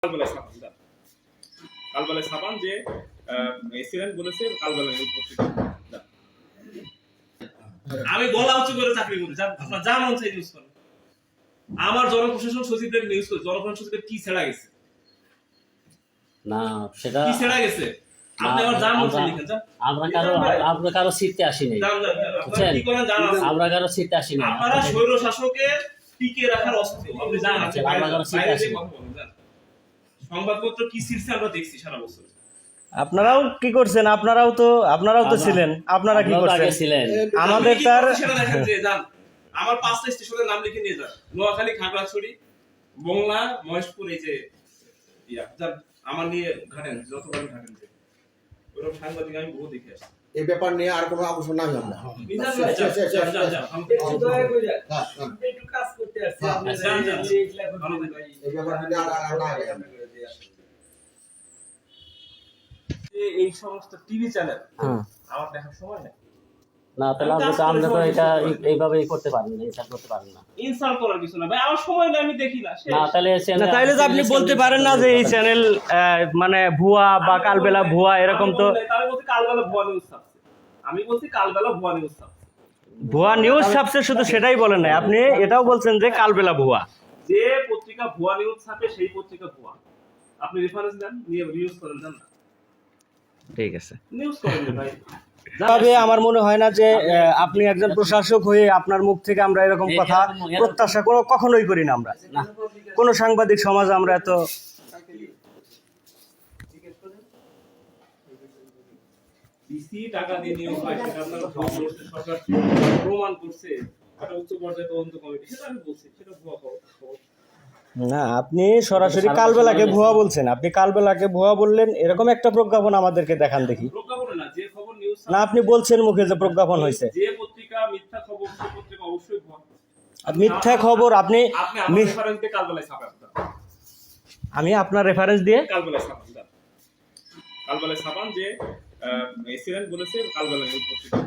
কালবেলায় ছাপান যা কালবেলায় ছাপান যে এসিডেন্ট বলেছে কালবেলায় পত্রিকা যা। আমি গলা উঁচু করে চাকরি করি, আপনার যা মন চাই নিউজ করেন। আমার জনপ্রশাসন সচিবের নিউজ করে, জনপ্রশাসন সচিবের কি ছেড়া গেছে না, সেটা কি ছেড়া গেছে আপনি আমার যা মন চাই লিখেন। আমরা কারো সিটে আসিনি, কি করেন জানা আমরা কারো সিটে আসিনি। আপনারা স্বৈর শাসকের টিকে রাখার অস্ত্র আপনি জানেন। সংবাদপত্র কি শীর্ষে আমরা দেখছি সারা বছর। আপনারাও কি করছেন? আপনারাও তো ছিলেন। আপনারা কি করছেন? আমাদের তার দেখেন যে যান আমার 5টা স্টেশনের নাম লিখে নিয়ে যান। নোয়াখালী, খাগড়াছড়ি, বংলা, মহেশপুর, এই যে যান আমার নিয়ে ঘাটেন, যতবার ঘাটেন যে ওরকম সাংবাদিক আমি বহু দেখে আসছি। এই ব্যাপার নিয়ে আর কোনো আলোচনা নাই আমরা। একটু কাজ করতে আসছি। এই ব্যাপার নিয়ে আর না আগে আমরা। এই সমস্ত টিভি চ্যানেল আমার দেখার সময় নেই। না, তাহলে আমরা তো এটা এইভাবেই করতে পারি না, ইনসাল্ট করতে পারি না। ইনসাল্ট করার কিছু না ভাই, আমার সময় নেই, আমি দেখি না। না, তাইলে তো আপনি বলতে পারেন না যে এই চ্যানেল মানে ভুয়া বা কালবেলা ভুয়া, এরকম তো আমি বলছি কালবেলা ভুয়া নিউজ ছাপছে। আমি বলছি কালবেলা ভুয়া নিউজ ছাপছে। ভুয়া নিউজ ছাপছে, শুধু সেটাই বলেন না, আপনি এটাও বলছেন যে কালবেলা ভুয়া। যে পত্রিকা ভুয়া নিউজ ছাপে সেই পত্রিকা ভুয়া। আপনি রেফারেন্স দেন, নিয়ে নিউজ করেন দেন না। ঠিক আছে, নিউজ করেন ভাই। তবে আমার মনে হয় না যে আপনি একজন প্রশাসক হয়ে আপনার মুখ থেকে আমরা এরকম কথা প্রত্যাশা কখনোই করি না। আমরা কোন সাংবাদিক সমাজ আমরা এত ডিসি টাকা দিয়ে নিয়োগ হয়, সেটা আপনারা সরকার প্রমাণ করছে, একটা উচ্চ পর্যায়ে তদন্ত কমিটি, সেটা আমি বলছি সেটা ভুয়া খবর। না, আপনি সরাসরি কালবেলাকে ভুয়া বলছেন। আপনি কালবেলাকে ভুয়া বললেন, এরকম একটা প্রজ্ঞাপন আমাদেরকে দেখান দেখি। প্রজ্ঞাপন না, যে খবর নিউজ না, আপনি বলছেন মুখে যে প্রজ্ঞাপন হয়েছে। যে পত্রিকা মিথ্যা খবর, সেই পত্রিকা অবশ্যই ভুয়া। মিথ্যা খবর আপনি আমার রেফারেন্স দিয়ে কালবেলায় ছাপান। আমি আপনার রেফারেন্স দিয়ে কালবেলায় ছাপান কালবেলায় ছাপান যে এসিডেন্ট বলেছে কালবেলায় পত্রিকা।